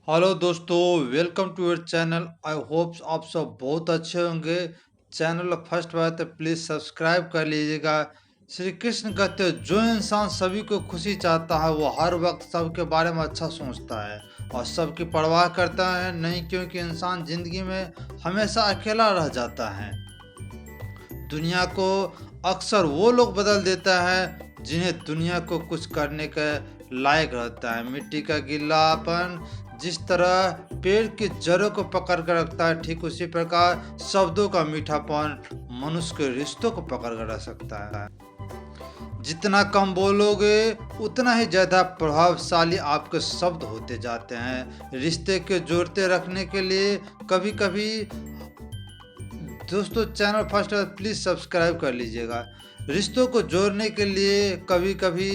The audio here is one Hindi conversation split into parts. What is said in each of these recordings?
हेलो दोस्तों, welcome to your channel. I hope आप सब बहुत अच्छे होंगे। चैनल फर्स्ट बार तो प्लीज़ सब्सक्राइब कर लीजिएगा। श्री कृष्ण कहते हैं, जो इंसान सभी को खुशी चाहता है वो हर वक्त सबके बारे में अच्छा सोचता है और सबकी परवाह करता है नहीं, क्योंकि इंसान ज़िंदगी में हमेशा अकेला रह जाता है। दुनिया को अक्सर वो लोग बदल देता है जिन्हें दुनिया को कुछ करने के लायक रहता है। मिट्टी का गीलापन जिस तरह पेड़ की जड़ों को पकड़ कर रखता है, ठीक उसी प्रकार शब्दों का मीठापन मनुष्य के रिश्तों को पकड़ कर रख सकता है। जितना कम बोलोगे उतना ही ज़्यादा प्रभावशाली आपके शब्द होते जाते हैं। रिश्ते के जोड़ते रखने के लिए कभी कभी दोस्तों, चैनल फर्स्ट प्लीज़ सब्सक्राइब कर लीजिएगा। रिश्तों को जोड़ने के लिए कभी कभी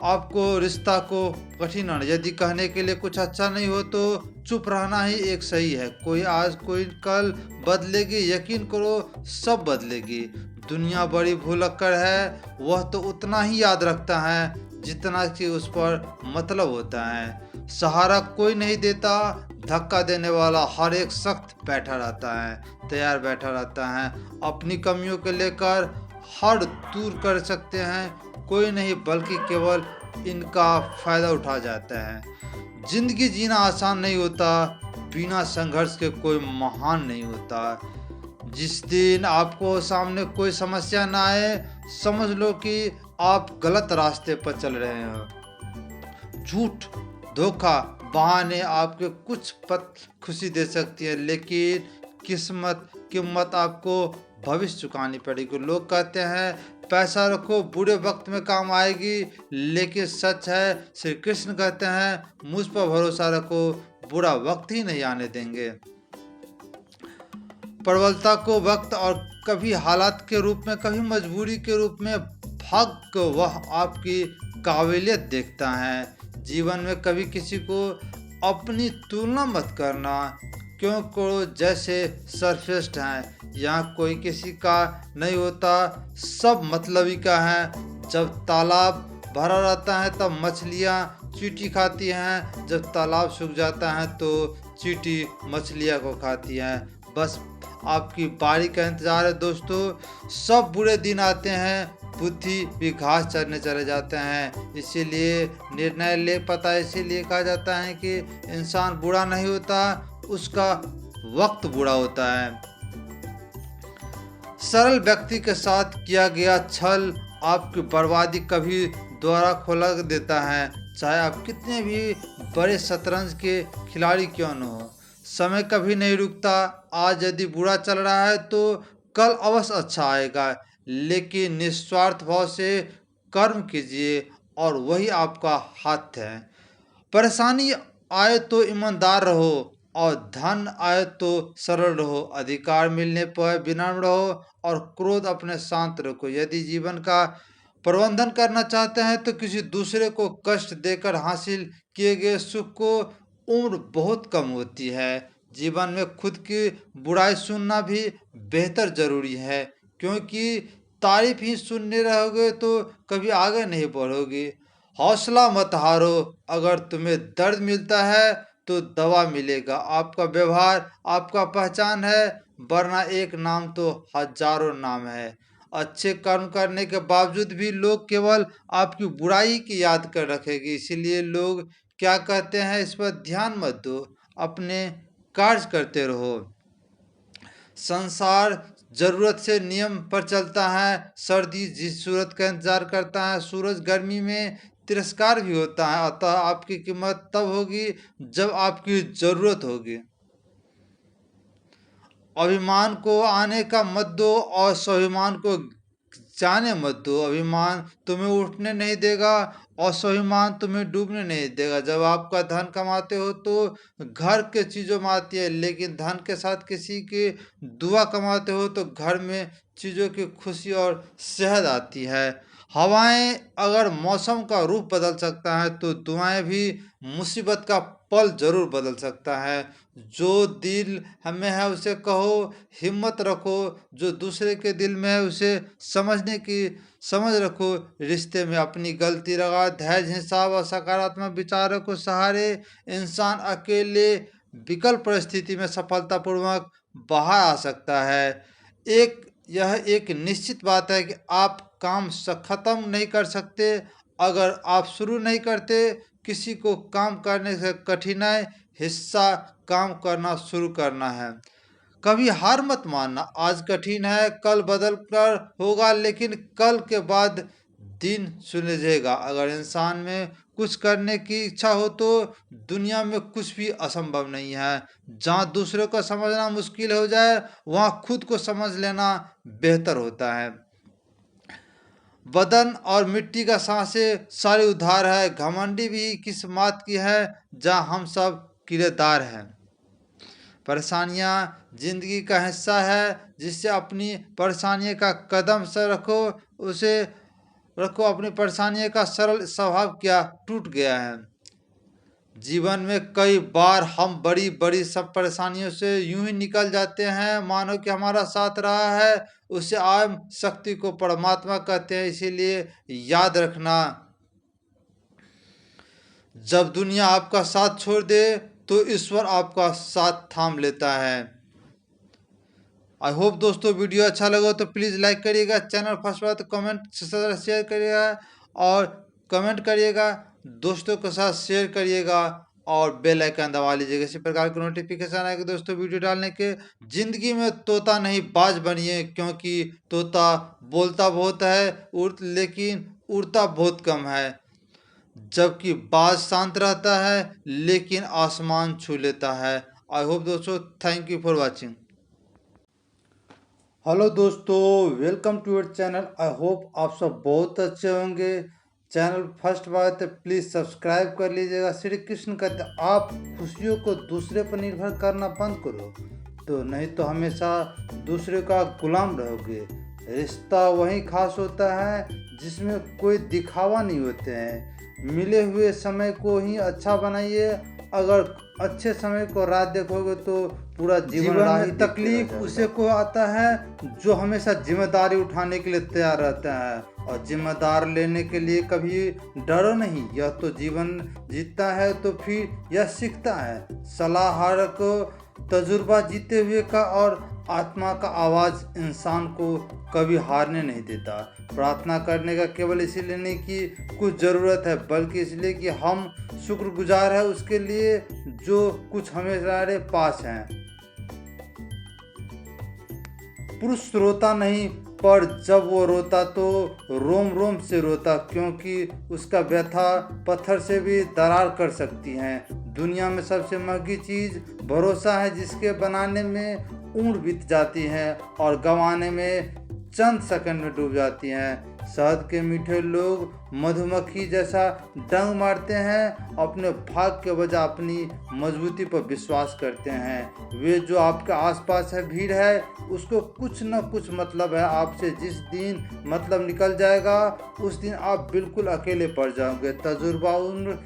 आपको रिश्ता को कठिन होना, यदि कहने के लिए कुछ अच्छा नहीं हो तो चुप रहना ही एक सही है। कोई आज कोई कल बदलेगी, यकीन करो सब बदलेगी। दुनिया बड़ी भुलक्कड़ है, वह तो उतना ही याद रखता है जितना कि उस पर मतलब होता है। सहारा कोई नहीं देता, धक्का देने वाला हर एक सख्त बैठा रहता है, तैयार बैठा रहता है। अपनी कमियों को लेकर हर दूर कर सकते हैं कोई नहीं, बल्कि केवल इनका फ़ायदा उठा जाता है। जिंदगी जीना आसान नहीं होता, बिना संघर्ष के कोई महान नहीं होता। जिस दिन आपको सामने कोई समस्या ना आए, समझ लो कि आप गलत रास्ते पर चल रहे हो। झूठ, धोखा, बहाने आपके कुछ पल खुशी दे सकती है, लेकिन कीमत आपको भविष्य चुकानी पड़ेगी। लोग कहते हैं पैसा रखो बुरे वक्त में काम आएगी, लेकिन सच है श्री कृष्ण कहते हैं मुझ पर भरोसा रखो, बुरा वक्त ही नहीं आने देंगे। प्रबलता को वक्त और कभी हालात के रूप में, कभी मजबूरी के रूप में भाग वह आपकी काबिलियत देखता है। जीवन में कभी किसी को अपनी तुलना मत करना, क्यों करो जैसे सर्वश्रेष्ठ हैं। यहाँ कोई किसी का नहीं होता, सब मतलबी का है। जब तालाब भरा रहता है तब मछलियाँ चींटी खाती हैं, जब तालाब सूख जाता है तो चींटी मछलियाँ को खाती हैं। बस आपकी बारी का इंतज़ार है दोस्तों। सब बुरे दिन आते हैं, बुद्धि भी घास चरने चले जाते हैं, इसीलिए निर्णय ले पाता है। इसीलिए कहा जाता है कि इंसान बुरा नहीं होता, उसका वक्त बुरा होता है। सरल व्यक्ति के साथ किया गया छल आपकी बर्बादी कभी द्वारा खोला देता है, चाहे आप कितने भी बड़े शतरंज के खिलाड़ी क्यों न हो। समय कभी नहीं रुकता, आज यदि बुरा चल रहा है तो कल अवश्य अच्छा आएगा। लेकिन निस्वार्थ भाव से कर्म कीजिए और वही आपका हाथ है। परेशानी आए तो ईमानदार रहो और धन आए तो सरल रहो। अधिकार मिलने पर विनम्र रहो और क्रोध अपने शांत रखो। यदि जीवन का प्रबंधन करना चाहते हैं तो किसी दूसरे को कष्ट देकर हासिल किए गए सुख को उम्र बहुत कम होती है। जीवन में खुद की बुराई सुनना भी बेहतर जरूरी है, क्योंकि तारीफ ही सुनने रहोगे तो कभी आगे नहीं बढ़ोगे। हौसला मत हारो, अगर तुम्हें दर्द मिलता है तो दवा मिलेगा। आपका व्यवहार आपका पहचान है, वरना एक नाम तो हजारों नाम है। अच्छे कर्म करने के बावजूद भी लोग केवल आपकी बुराई की याद कर रखेगी, इसीलिए लोग क्या कहते हैं इस पर ध्यान मत दो, अपने कार्य करते रहो। संसार जरूरत से नियम पर चलता है। सर्दी जिस सूरत का इंतजार करता है, सूरज गर्मी में तिरस्कार भी होता है। अतः आपकी कीमत तब होगी जब आपकी जरूरत होगी। अभिमान को आने का मत दो और स्वाभिमान को जाने मत दो। अभिमान तुम्हें उठने नहीं देगा और स्वाभिमान तुम्हें डूबने नहीं देगा। जब आपका धन कमाते हो तो घर के चीज़ों में आती है, लेकिन धन के साथ किसी की दुआ कमाते हो तो घर में चीज़ों की खुशी और सेहत आती है। हवाएं अगर मौसम का रूप बदल सकता है तो दुआएं भी मुसीबत का पल जरूर बदल सकता है। जो दिल हमें है उसे कहो, हिम्मत रखो। जो दूसरे के दिल में है उसे समझने की समझ रखो। रिश्ते में अपनी गलती लगा, धैर्य, हिसाब और सकारात्मक विचारों को सहारे इंसान अकेले विकल परिस्थिति में सफलतापूर्वक बाहर आ सकता है। यह एक निश्चित बात है कि आप काम खत्म नहीं कर सकते अगर आप शुरू नहीं करते। किसी को काम करने से कठिनाई हिस्सा काम करना शुरू करना है। कभी हार मत मानना। आज कठिन है, कल बदल कर होगा, लेकिन कल के बाद दिन सुलझेगा। अगर इंसान में कुछ करने की इच्छा हो तो दुनिया में कुछ भी असंभव नहीं है। जहाँ दूसरों को समझना मुश्किल हो जाए, वहाँ खुद को समझ लेना बेहतर होता है। बदन और मिट्टी का सांसें सारे उधार है। घमंडी भी किस बात की है जहाँ हम सब किरदार हैं। परेशानियाँ जिंदगी का हिस्सा है, जिससे अपनी परेशानियों का कदम से रखो। अपनी परेशानियों का सरल स्वभाव क्या टूट गया है। जीवन में कई बार हम बड़ी बड़ी सब परेशानियों से यूं ही निकल जाते हैं मानो कि हमारा साथ रहा है। उसे आत्म शक्ति को परमात्मा कहते हैं। इसीलिए याद रखना, जब दुनिया आपका साथ छोड़ दे तो ईश्वर आपका साथ थाम लेता है। आई होप दोस्तों वीडियो अच्छा लगा तो प्लीज़ लाइक करिएगा। चैनल फर्स्ट बार तो कमेंट शेयर करिएगा और कमेंट करिएगा, दोस्तों के साथ शेयर करिएगा और बेल आइकन दबा लीजिएगा। इसी प्रकार के नोटिफिकेशन आएगा दोस्तों वीडियो डालने के। जिंदगी में तोता नहीं बाज बनिए, क्योंकि तोता बोलता बहुत है लेकिन उड़ता बहुत कम है, जबकि बाज शांत रहता है लेकिन आसमान छू लेता है। आई होप दोस्तों, thank you for watching. Hello दोस्तों, welcome to your channel. I hope आप सब बहुत अच्छे होंगे। चैनल फर्स्ट बात है प्लीज़ सब्सक्राइब कर लीजिएगा। श्री कृष्ण कहते हैं आप खुशियों को दूसरे पर निर्भर करना बंद करो, तो नहीं तो हमेशा दूसरे का गुलाम रहोगे। रिश्ता वही खास होता है जिसमें कोई दिखावा नहीं होते हैं। मिले हुए समय को ही अच्छा बनाइए। अगर अच्छे समय को रात देखोगे तो पूरा जीवन में तकलीफ उसे को आता है जो हमेशा जिम्मेदारी उठाने के लिए तैयार रहता है। और जिम्मेदार लेने के लिए कभी डरो नहीं। यह तो जीवन जीतता है तो फिर यह सीखता है। सलाहकार को तजुर्बा जीते हुए का और आत्मा का आवाज़ इंसान को कभी हारने नहीं देता। प्रार्थना करने का केवल इसीलिए नहीं कि कुछ ज़रूरत है, बल्कि इसलिए कि हम शुक्रगुजार है उसके लिए जो कुछ हमारे पास है। पुरुष रोता नहीं, पर जब वो रोता तो रोम रोम से रोता, क्योंकि उसका व्यथा पत्थर से भी दरार कर सकती है। दुनिया में सबसे महंगी चीज़ भरोसा है, जिसके बनाने में उम्र बीत जाती है और गंवाने में चंद सेकंड में डूब जाती हैं। शहद के मीठे लोग मधुमक्खी जैसा डंक मारते हैं, अपने भाग के बजाय अपनी मजबूती पर विश्वास करते हैं। वे जो आपके आसपास है भीड़ है, उसको कुछ न कुछ मतलब है आपसे। जिस दिन मतलब निकल जाएगा उस दिन आप बिल्कुल अकेले पड़ जाओगे। तजुर्बा उम्र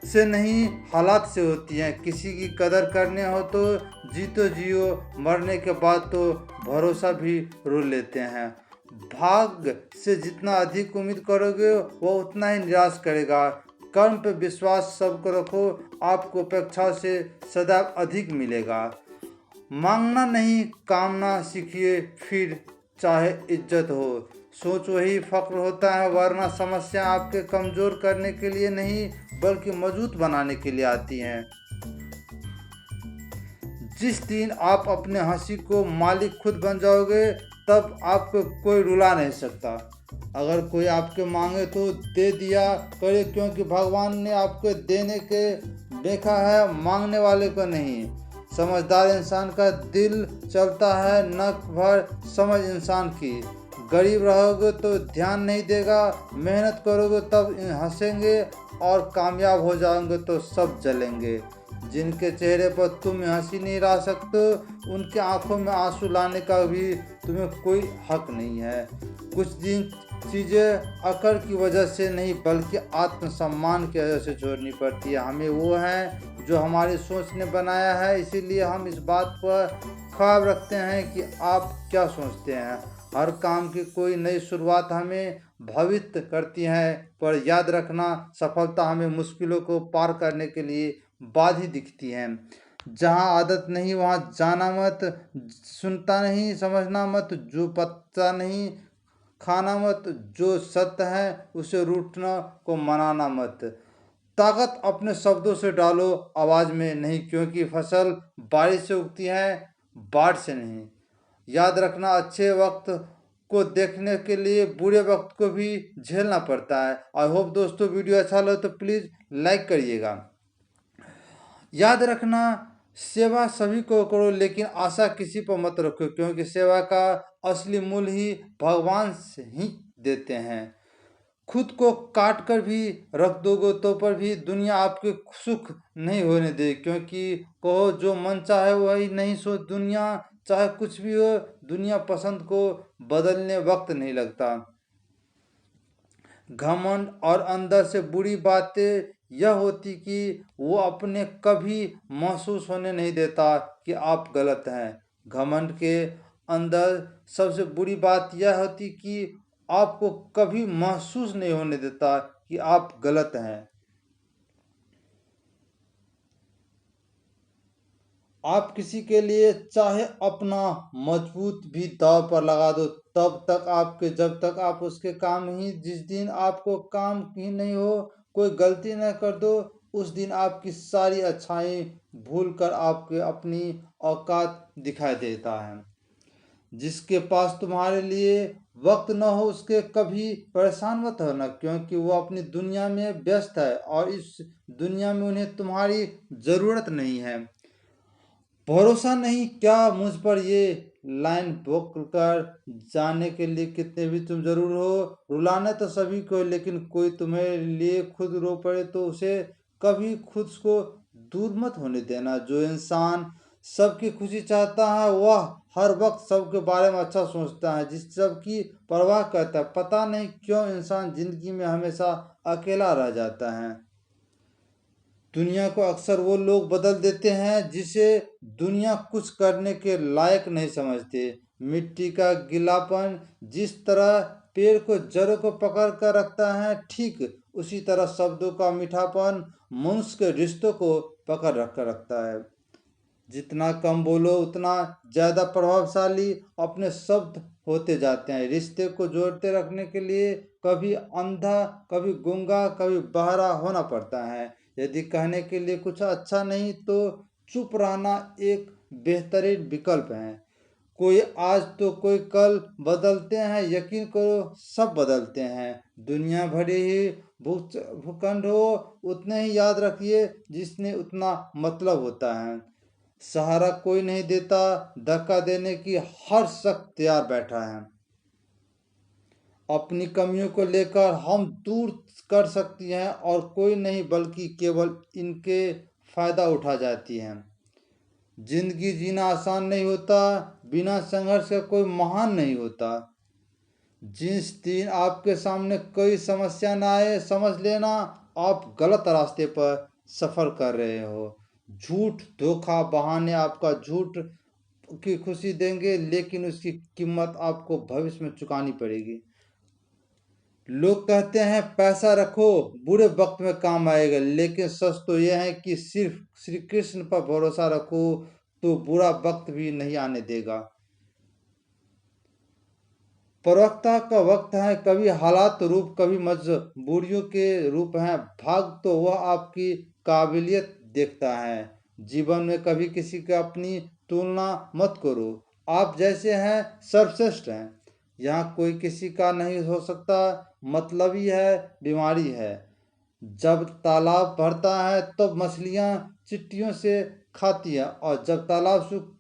से नहीं हालात से होती हैं। किसी की कदर करने हो तो जीतो जियो, मरने के बाद तो भरोसा भी रो लेते हैं। भाग से जितना अधिक उम्मीद करोगे वो उतना ही निराश करेगा। कर्म पे विश्वास सबको रखो, आपको अपेक्षा से सदैव अधिक मिलेगा। मांगना नहीं कामना सीखिए, फिर चाहे इज्जत हो। सोच वही फक्र होता है, वरना समस्या आपके कमज़ोर करने के लिए नहीं बल्कि मजबूत बनाने के लिए आती हैं। जिस दिन आप अपने हंसी को मालिक खुद बन जाओगे तब आपको कोई रुला नहीं सकता। अगर कोई आपके मांगे तो दे दिया करे, क्योंकि भगवान ने आपको देने के देखा है, मांगने वाले को नहीं। समझदार इंसान का दिल चलता है, नक भर समझ इंसान की। गरीब रहोगे तो ध्यान नहीं देगा, मेहनत करोगे तब हंसेंगे, और कामयाब हो जाओगे तो सब जलेंगे। जिनके चेहरे पर तुम हंसी नहीं ला सकते, उनके आंखों में आंसू लाने का भी तुम्हें कोई हक नहीं है। कुछ दिन चीज़ें अकड़ की वजह से नहीं बल्कि आत्मसम्मान की वजह से छोड़नी पड़ती है। हमें वो है जो हमारी सोच ने बनाया है, इसीलिए हम इस बात पर ख्वाब रखते हैं कि आप क्या सोचते हैं। हर काम की कोई नई शुरुआत हमें भवित करती है, पर याद रखना सफलता हमें मुश्किलों को पार करने के लिए बाधी दिखती है। जहाँ आदत नहीं वहाँ जाना मत, सुनता नहीं समझना मत, जो पता नहीं खाना मत, जो सत्य है उसे रूठना को मनाना मत। ताकत अपने शब्दों से डालो, आवाज में नहीं, क्योंकि फसल बारिश से उगती है, बाढ़ से नहीं। याद रखना अच्छे वक्त को देखने के लिए बुरे वक्त को भी झेलना पड़ता है। आई होप दोस्तों वीडियो अच्छा लगे तो प्लीज़ लाइक करिएगा। याद रखना सेवा सभी को करो, लेकिन आशा किसी पर मत रखो, क्योंकि सेवा का असली मूल्य ही भगवान से ही देते हैं। खुद को काट कर भी रख दोगे तो पर भी दुनिया आपके सुख नहीं होने दे, क्योंकि कहो जो मन चाहे वही नहीं सो दुनिया चाहे कुछ भी हो, दुनिया पसंद को बदलने वक्त नहीं लगता। घमंड और अंदर से बुरी बातें यह होती कि वो अपने कभी महसूस होने नहीं देता कि आप गलत हैं। घमंड के अंदर सबसे बुरी बात यह होती कि आपको कभी महसूस नहीं होने देता कि आप गलत हैं। आप किसी के लिए चाहे अपना मजबूत भी दांव पर लगा दो, तब तक आपके जब तक आप उसके काम ही जिस दिन आपको काम ही नहीं हो, कोई गलती न कर दो, उस दिन आपकी सारी अच्छाई भूल कर आपके अपनी औकात दिखाई देता है। जिसके पास तुम्हारे लिए वक्त न हो उसके कभी परेशान मत होना, क्योंकि वो अपनी दुनिया में व्यस्त है और इस दुनिया में उन्हें तुम्हारी ज़रूरत नहीं है। भरोसा नहीं क्या मुझ पर, ये लाइन बोल कर जाने के लिए कितने भी तुम जरूर हो। रुलाना तो सभी को, लेकिन कोई तुम्हें लिए खुद रो पड़े तो उसे कभी खुद को दूर मत होने देना। जो इंसान सबकी खुशी चाहता है वह हर वक्त सबके बारे में अच्छा सोचता है, जिस सबकी परवाह करता है। पता नहीं क्यों इंसान जिंदगी में हमेशा अकेला रह जाता है। दुनिया को अक्सर वो लोग बदल देते हैं जिसे दुनिया कुछ करने के लायक नहीं समझते। मिट्टी का गीलापन जिस तरह पेड़ को जड़ों को पकड़ कर रखता है, ठीक उसी तरह शब्दों का मीठापन मनुष्य के रिश्तों को पकड़ रखता है। जितना कम बोलो उतना ज़्यादा प्रभावशाली अपने शब्द होते जाते हैं। रिश्ते को जोड़ते रखने के लिए कभी अंधा, कभी गूंगा, कभी बहरा होना पड़ता है। यदि कहने के लिए कुछ अच्छा नहीं तो चुप रहना एक बेहतरीन विकल्प है। कोई आज तो कोई कल बदलते हैं, यकीन करो सब बदलते हैं। दुनिया भरी ही भूखंड हो, उतने ही याद रखिए जिसने उतना मतलब होता है। सहारा कोई नहीं देता, धक्का देने की हर शख्स तैयार बैठा है। अपनी कमियों को लेकर हम दूर कर सकती हैं और कोई नहीं बल्कि केवल इनके फायदा उठा जाती हैं। जिंदगी जीना आसान नहीं होता, बिना संघर्ष का कोई महान नहीं होता। जिस दिन आपके सामने कोई समस्या ना आए, समझ लेना आप गलत रास्ते पर सफर कर रहे हो। झूठ, धोखा, बहाने आपका झूठ की खुशी देंगे, लेकिन उसकी कीमत आपको भविष्य में चुकानी पड़ेगी। लोग कहते हैं पैसा रखो बुरे वक्त में काम आएगा, लेकिन सच तो यह है कि सिर्फ श्री कृष्ण पर भरोसा रखो तो बुरा वक्त भी नहीं आने देगा। प्रवक्ता का वक्त है, कभी हालात रूप कभी मजबूरियों के रूप हैं। भाग तो वह आपकी काबिलियत देखता है। जीवन में कभी किसी का अपनी तुलना मत करो, आप जैसे हैं सर्वश्रेष्ठ हैं। यहाँ कोई किसी का नहीं हो सकता, मतलब ही है बीमारी है। जब तालाब भरता है तब मछलियाँ चिट्टियों से खाती हैं, और जब तालाब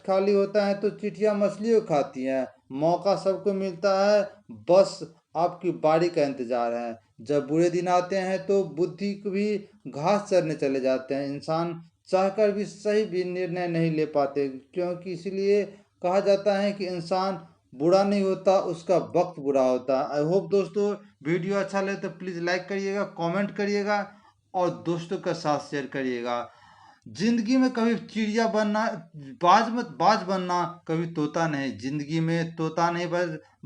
खाली होता है तो चिट्टियाँ मछलियों खाती हैं। मौका सबको मिलता है, बस आपकी बारी का इंतजार है। जब बुरे दिन आते हैं तो बुद्धि को भी घास चरने चले जाते हैं। इंसान चाहकर भी सही भी निर्णय नहीं ले पाते, क्योंकि इसलिए कहा जाता है कि इंसान बुरा नहीं होता, उसका वक्त बुरा होता है। आई होप दोस्तों वीडियो अच्छा लगे तो प्लीज़ लाइक करिएगा, कमेंट करिएगा और दोस्तों के साथ शेयर करिएगा। जिंदगी में कभी चिड़िया बनना, बाज बनना, कभी तोता नहीं। जिंदगी में तोता नहीं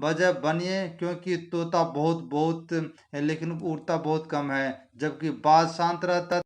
वजह बनिए, क्योंकि तोता बहुत बहुत है लेकिन उड़ता बहुत कम है, जबकि बाज शांत रहता है।